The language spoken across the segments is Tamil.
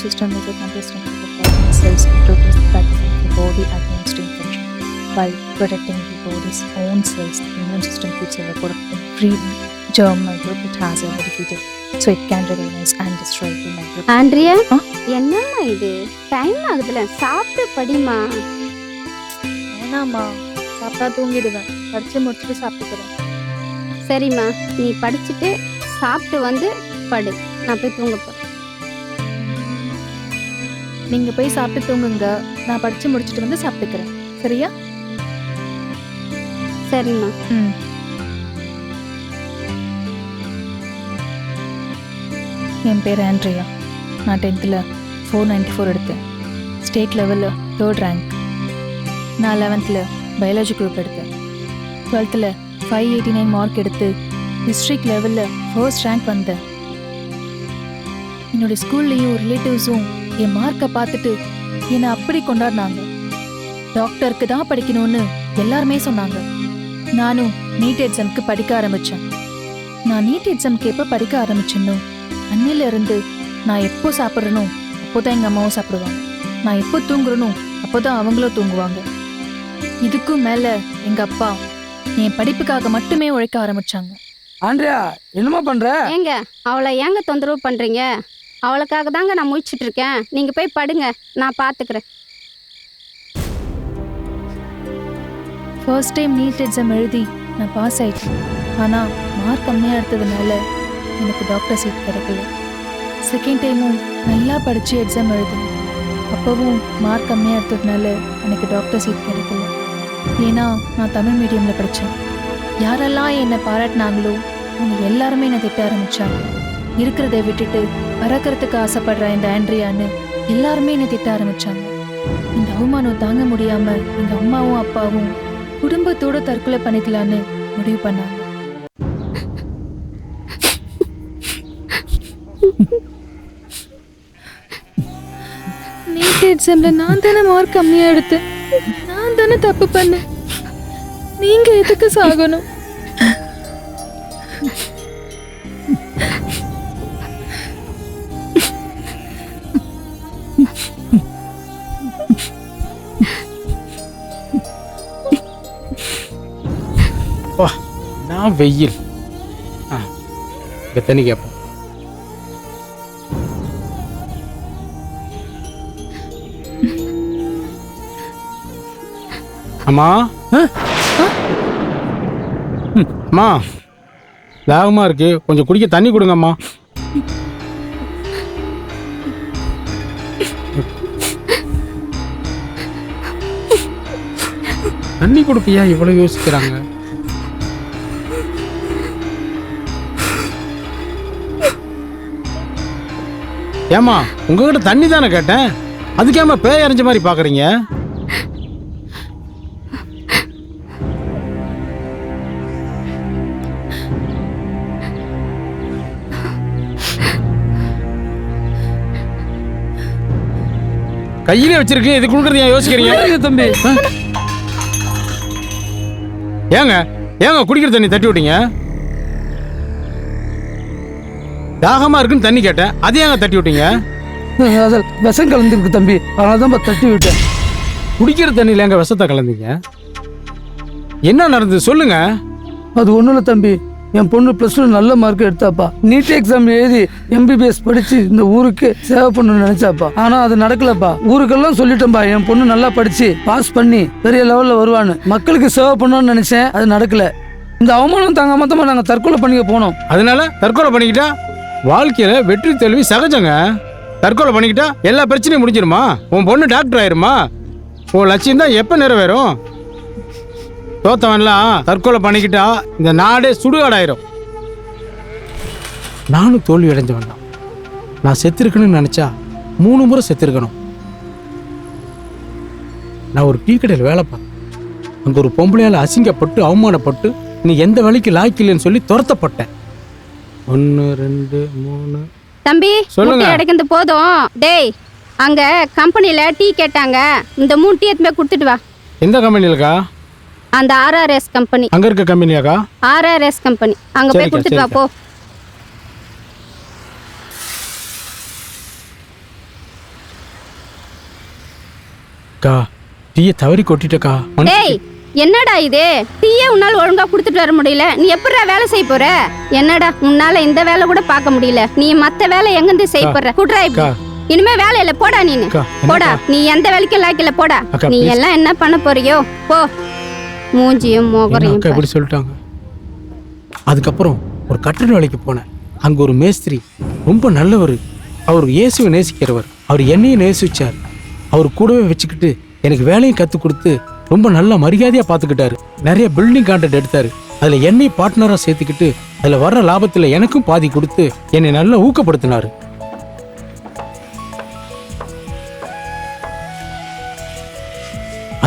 system is a contestant of the hormone cells introduced that defend the body against infection. By protecting the body's own cells, the immune system keeps a record of every germ microbe it has ever defeated, so it can recognize and destroy the microbe. Andrea, என்னம்மா இது? டைம் ஆகுதுல, சாப்பிட்டு படிமா. வேணாம்மா, சாப்பிட்டா தூங்கிடுவேன். படிச்சு முடிச்சுட்டு சாப்பிட்டுக்கிறேன். சரிம்மா, நீ படிச்சுட்டு சாப்பிட்டு வந்து படு. நான் போய் தூங்க போறேன். நீங்க போய் சாப்பிட்டு தூங்குங்க. நான் படிச்சு முடிச்சுட்டு வந்து சாப்பிட்டுக்கிறேன். சரியா? சரிம்மா. என் பேர் ஆண்ட்ரியா. நான் 10th 494 எடுத்தேன். ஸ்டேட் லெவலில் 3rd ரேங்க். நான் 11th பயாலஜி குரூப் எடுத்தேன். 12th 589 மார்க் எடுத்து டிஸ்ட்ரிக்ட் லெவலில் 1st ரேங்க் வந்தேன். என்னோட ஸ்கூல்லையும் ரிலேட்டிவ்ஸும் என் மார்க்கை பார்த்துட்டு என்னை அப்படி கொண்டாடினாங்க. டாக்டருக்கு தான் படிக்கணும்னு எல்லாருமே சொன்னாங்க. நானும் நீட் எக்ஸாமுக்கு படிக்க ஆரம்பித்தேன். நான் நீட் எக்ஸாமுக்கு எப்போ படிக்க ஆரம்பிச்சேனோ அன்னிலிருந்து நான் எப்போ சாப்பிட்றனோ அப்போ தான் எங்கள் அம்மாவும் சாப்பிடுவாங்க. நான் எப்போ தூங்குறனோ அப்போ தான் அவங்களும் தூங்குவாங்க. இதுக்கும் மேலே எங்கள் அப்பா என் படிப்புக்காக மட்டுமே உழைக்க ஆரம்பிச்சாங்க. ஆண்ட்ரியா, என்னமா பண்ற? ஏங்க அவளை ஏங்க தொந்தரவு பண்றீங்க? அவளுக்காக தாங்க நான் முழிச்சிட்டு இருக்கேன். நீங்க போய் படுங்க, நான் பாத்துக்கிறேன். ஃபர்ஸ்ட் டைம் நீட் எக்ஸாம் எழுதி நான் பாஸ் ஆயிட்டேன். ஆனால் மார்க் கம்மியாக எடுத்ததுனால எனக்கு டாக்டர் சீட் கிடைக்கல. செகண்ட் டைமும் நல்லா படித்து எக்ஸாம் எழுதினேன். அப்போவும் மார்க் கம்மியாக எடுத்ததுனால எனக்கு டாக்டர் சீட் கிடைக்கல. ஏன்னா நான் தமிழ் மீடியமில் படித்தேன். யாரெல்லாம் என்னை பாராட்டினாங்களோ அவங்க எல்லாருமே என்னை திட்ட ஆரம்பித்தாங்க. இருக்கிறத விட்டுட்டு பறக்கிறதுக்கு ஆசைப்படுற இந்த ஆண்ட்ரியான்னு எல்லாருமே என்னை திட்ட ஆரம்பித்தாங்க. இந்த அவமானம் தாங்க முடியாமல் எங்கள் அம்மாவும் அப்பாவும் குடும்பத்தோட தற்கொலை பண்ணிக்கலான்னு முடிவு பண்ணாங்க. நீட் எக்ஸாம்ல நான் தானே மார்க் கம்மியா எடுத்தேன். நான் தானே தப்பு பண்ணேன். நீங்க எதுக்கு சாகணும்? நான் வெயில் தண்ணி கேட்போம். அம்மா அம்மா, தாகமா இருக்கு, கொஞ்சம் குடிக்க தண்ணி கொடுங்கம்மா. தண்ணி கொடுப்பியா? இவ்வளவு யோசிக்கிறாங்க. ஏமா, உங்ககிட்ட தண்ணி தானே கேட்டேன், அதுக்கேமா பேய் அரைஞ்ச மாதிரி பாக்குறீங்க? கையிலே வச்சிருக்கேன், இது கொடுக்கறது ஏன் யோசிக்கிறீங்க? தம்பி, ஏங்க ஏங்க குடிக்கிற தண்ணி தட்டி விட்டீங்க? தாகமா இருக்குன்னு தண்ணி கேட்டேன், அது ஏங்க தட்டி விட்டீங்க? அதில் விஷம் கலந்துருக்கு தம்பி, அதனால தான் தட்டி விட்டேன். குடிக்கிற தண்ணியில் எங்க விஷத்தை கலந்தீங்க? என்ன நடந்தது சொல்லுங்க. அது ஒன்றும் இல்லை தம்பி, என் பொண்ணு +2 நல்ல மார்க் எடுத்தாப்பா. நீட் எக்ஸாம் எழுதி MBBS படிச்சு இந்த ஊருக்கு சேவை பண்ணணும்னு நினைச்சாப்பா. ஆனா அது நடக்கலப்பா. ஊருக்கெல்லாம் சொல்லிட்டேன்பா, என் பொண்ணு நல்லா படிச்சு பாஸ் பண்ணி பெரிய லெவல்ல வருவான்னு. மக்களுக்கு சேவை பண்ணணும்னு நினைச்சேன், அது நடக்கல. இந்த அவமானம் தாங்க மொத்தமா நாங்க தற்கொலை பண்ணிக்க போனோம். அதனால தற்கொலை பண்ணிக்கிட்டா வாழ்க்கையில வெற்றி தோல்வி சகஜங்க. தற்கொலை பண்ணிக்கிட்டா எல்லா பிரச்சனையும் முடிஞ்சிருமா? உன் பொண்ணு டாக்டர் ஆயிருமா? உன் லட்சியம் தான் எப்ப நிறைவேறும்? தோத்தவன்லாம் தற்கொலை பண்ணிக்கிட்டா இந்த நாடே சுடுகாடாயிரும். நானும் தோல்வி அடைஞ்சவன் தான். நான் செத்துருக்கணும்னு நினைச்சா 3 முறை செத்துருக்கணும். நான் ஒரு டீ கடையில் வேலை பார்த்தேன். அங்க ஒரு பொம்பளையால அசிங்கப்பட்டு அவமானப்பட்டு நீ எந்த வேலைக்கு லாய்க்கில்லைன்னு சொல்லி துரத்தப்பட்டேன். 1 2 3. தம்பி, சொல்லுங்க. அடைக்கிறது போதும். டேய், அங்க கம்பெனில டீ கேட்டாங்க, இந்த 3 டீ எடுத்து போய் கொடுத்துட்டு வா. எந்த கம்பெனிலக்கா? அந்த RRS கம்பெனி. அங்க இருக்க கம்பெனியாக்கா? RRS கம்பெனி, அங்க போய் கொடுத்துட்டு வா போ. அக்கா டீயை தவறி கொட்டிட்டக்கா. டேய் என்னடா இது டீயே உன்னால ஒழுங்கா கொடுத்துட்டு வர முடியல, நீ எப்படிடா வேலை செய்ய போற? என்னடா உன்னால இந்த வேலை கூட பார்க்க முடியல, நீ மத்த வேலை எங்கிருந்து செய்ய போற? குட்ரா இப்படி இனிமே வேலை இல்ல, போடா நீனு போடா, நீ எந்த வேலைக்கும் லாய்க்கல போடா. நீ எல்லாம் என்ன பண்ண போறியோ போ, மூஞ்சியும் மோகரையும் இப்படி சொல்லிட்டாங்க. அதுக்கப்புறம் ஒரு கட்டட வேலைக்கு போனேன். அங்க ஒரு மேஸ்திரி ரொம்ப நல்லவர். அவர் இயேசுவை நேசிக்கிறவர். அவர் என்னையும் நேசிச்சார். அவர் கூடவே வச்சுக்கிட்டு எனக்கு வேலையும் கற்றுக் கொடுத்து ரொம்ப நல்ல மரியாதையாக பார்த்துக்கிட்டாரு. நிறைய பில்டிங் கான்ட்ராக்ட் எடுத்தாரு. அதில் என்னையும் பார்ட்னராக சேர்த்துக்கிட்டு அதில் வர்ற லாபத்தில் எனக்கும் பாதி கொடுத்து என்னை நல்லா ஊக்கப்படுத்தினாரு.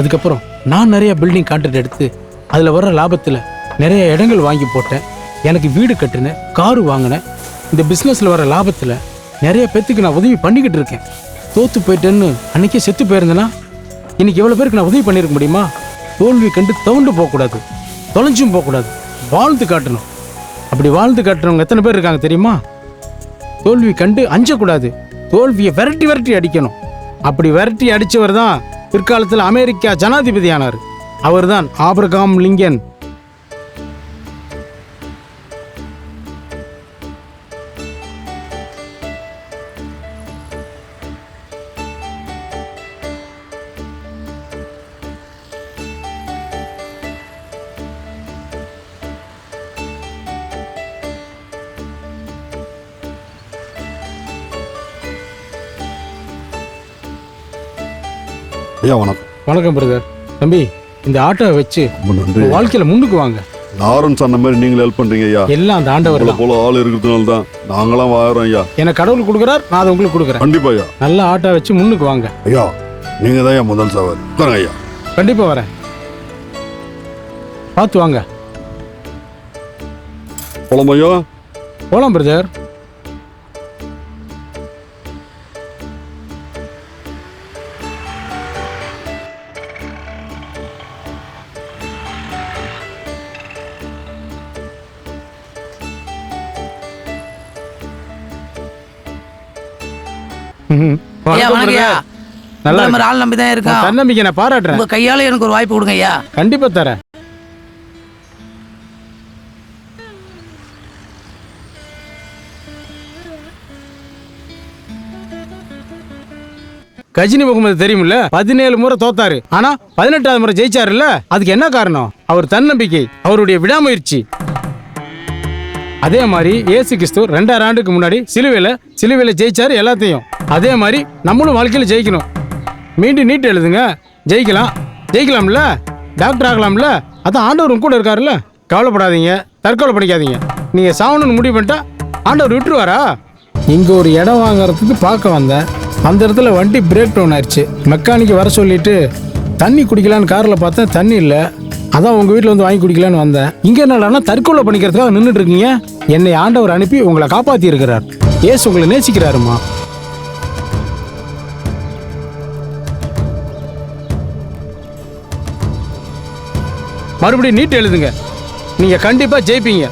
அதுக்கப்புறம் நான் நிறைய பில்டிங் கான்ட்ராக்ட் எடுத்து அதில் வர்ற லாபத்தில் நிறைய இடங்கள் வாங்கி போட்டேன். எனக்கு வீடு கட்டினேன், காரு வாங்கினேன். இந்த பிஸ்னஸில் வர லாபத்தில் நிறைய பேத்துக்கு நான் உதவி பண்ணிக்கிட்டு இருக்கேன். தோற்று போயிட்டேன்னு அன்னைக்கே செத்து போயிருந்தேன்னா இன்னைக்கு எவ்வளோ பேருக்கு நான் உதவி பண்ணியிருக்க முடியுமா? தோல்வி கண்டு தவுண்டு போகக்கூடாது, தொலைஞ்சும் போகக்கூடாது, வாழ்ந்து காட்டணும். அப்படி வாழ்ந்து காட்டுறவங்க எத்தனை பேர் இருக்காங்க தெரியுமா? தோல்வி கண்டு அஞ்சக்கூடாது, தோல்வியை விரட்டி விரட்டி அடிக்கணும். அப்படி விரட்டி அடித்தவர் தான் பிற்காலத்தில் அமெரிக்கா ஜனாதிபதி ஆனார். அவர் தான் ஆபிரகாம் லிங்கன். ஐயா வணக்கம். வணக்கம் பிரதர். தம்பி இந்த ஆட்டோவை வச்சு வாழ்க்கையில முன்னுக்கு வாங்க. நாரன் சொன்ன மாதிரி நீங்களும் ஹெல்ப் பண்றீங்க ஐயா. எல்லாம் அந்த ஆண்டவர் போல ஆள் இருக்கிறதுனால தான் நாங்களாம் வாழறோம் ஐயா. எனக்கு கடவுள் கொடுக்குறார், நான் அதை உங்களுக்கு கொடுக்குறேன். கண்டிப்பா ஐயா. நல்ல ஆட்டோ வச்சு முன்னுக்கு வாங்க ஐயா. நீங்க தான் ஐயா முதல் சவாரி. உட்காருங்க ஐயா. கண்டிப்பா வரேன், பார்த்து வாங்க. போலாம் ஐயா. போலாம் பிரதர். நல்லா ஆள் நம்பி தான் இருக்கா. தன்னம்பிக்கை நான் பாராட்டுறேன். உங்க கையால எனக்கு ஒரு வாய்ப்பு கொடுங்க ஐயா. கண்டிப்பா தரேன். கஜினி முகமது தெரியுமில்ல, 17 முறை தோத்தாரு, ஆனா 18வது முறை ஜெயிச்சாருல்ல. அதுக்கு என்ன காரணம்? அவர் தன்னம்பிக்கை, அவருடைய விடாமுயற்சி. அதே மாதிரி இயேசு கிறிஸ்து 2000 ஆண்டுக்கு முன்னாடி சிலுவையில ஜெயிச்சாரு எல்லாத்தையும். அதே மாதிரி நம்மளும் வாழ்க்கையில ஜெயிக்கணும். மீண்டும் நீட் எழுதுங்க, ஜெயிக்கலாம்ல, டாக்டர் ஆகலாம்ல. அதான் ஆண்டவர் கூட இருக்காருல்ல. கவலைப்படாதீங்க, தற்கொலை பண்ணிக்காதீங்க. நீங்க சாவணும்னு முடிவு பண்ணிட்டா ஆண்டவர் விட்டுருவாரா? இங்க ஒரு இடம் வாங்கறதுக்கு பார்க்க வந்தேன். அந்த இடத்துல வண்டி பிரேக் டவுன் ஆயிடுச்சு. மெக்கானிக்கு வர சொல்லிட்டு தண்ணி குடிக்கலான்னு காரில் பார்த்தேன், தண்ணி இல்லை. அதான் உங்கள் வீட்டில் வந்து வாங்கி குடிக்கலான்னு வந்தேன். இங்கே என்னடானா தற்கொலை பண்ணிக்கிறதுக்காக நின்றுட்டு இருக்கீங்க. என்னை ஆண்டவர் அனுப்பி உங்களை காப்பாற்றி இருக்கிறார். ஏசு உங்களை நேசிக்கிறாருமா. மறுபடியும் நீட் எழுதுங்க, நீங்கள் கண்டிப்பாக ஜெயிப்பீங்க.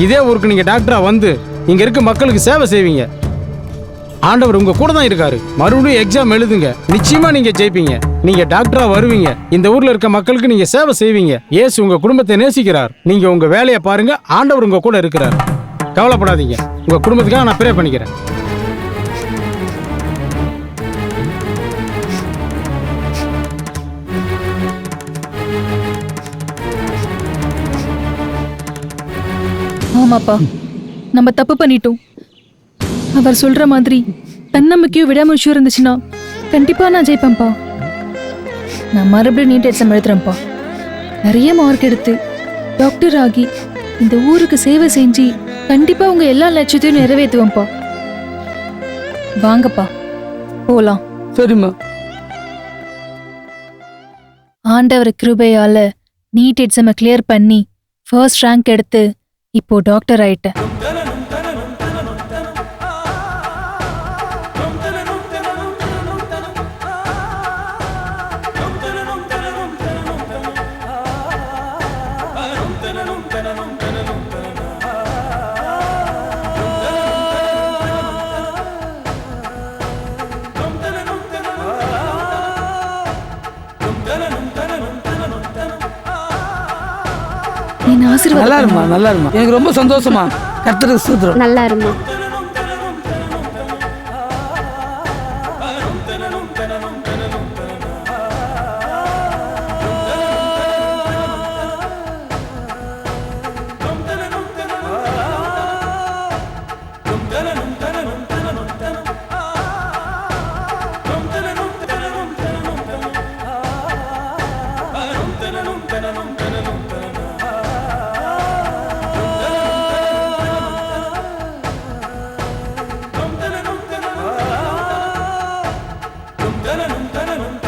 இதே ஊருக்கு நீங்கள் டாக்டராக வந்து இங்கே இருக்க மக்களுக்கு சேவை செய்வீங்க. ஆண்டவர் உங்க கூட தான் இருக்காரு. மறுபடியும் எக்ஸாம் எழுதுங்க, நிச்சயமா நீங்க ஜெயிப்பீங்க. நீங்க டாக்டரா வருவீங்க. இந்த ஊர்ல இருக்க மக்களுக்கு நீங்க சேவை செய்வீங்க. இயேசு உங்க குடும்பத்தை நேசிக்கிறார். நீங்க உங்க வேலையை பாருங்க, ஆண்டவர் உங்க கூட இருக்கிறார். கவலைப்படாதீங்க, உங்க குடும்பத்துக்காக நான் ப்ரே பண்ணிக்கிறேன். ஆமாப்பா, நம்ம தப்பு பண்ணிட்டோம். அவர் சொல்ற மாதிரி தன்னம்பிக்கையும் விடாமுயற்சியும் இருந்துச்சுன்னா கண்டிப்பா நான் ஜெயிப்பேன்ப்பா. நான் மறுபடியும் நீட் எக்ஸாம் எழுதுறேன்ப்பா. நிறைய மார்க் எடுத்து டாக்டர் ஆகி இந்த ஊருக்கு சேவை செஞ்சு கண்டிப்பா உங்க எல்லா லட்சியத்தையும் நிறைவேற்றுவேன்ப்பா. வாங்கப்பா போலாம். சரிம்மா. ஆண்டவர் கிருபையால நீட் எக்ஸாமை கிளியர் பண்ணி ஃபர்ஸ்ட் ரேங்க் எடுத்து இப்போ டாக்டர் ஆயிட்டேன். என்ன நல்லா ஆசீர்வாதம் இருமா நல்லா இருமா, எனக்கு ரொம்ப சந்தோஷமா. கர்த்தருக்கு ஸ்தோத்திரம். நல்லா இருமா. Dum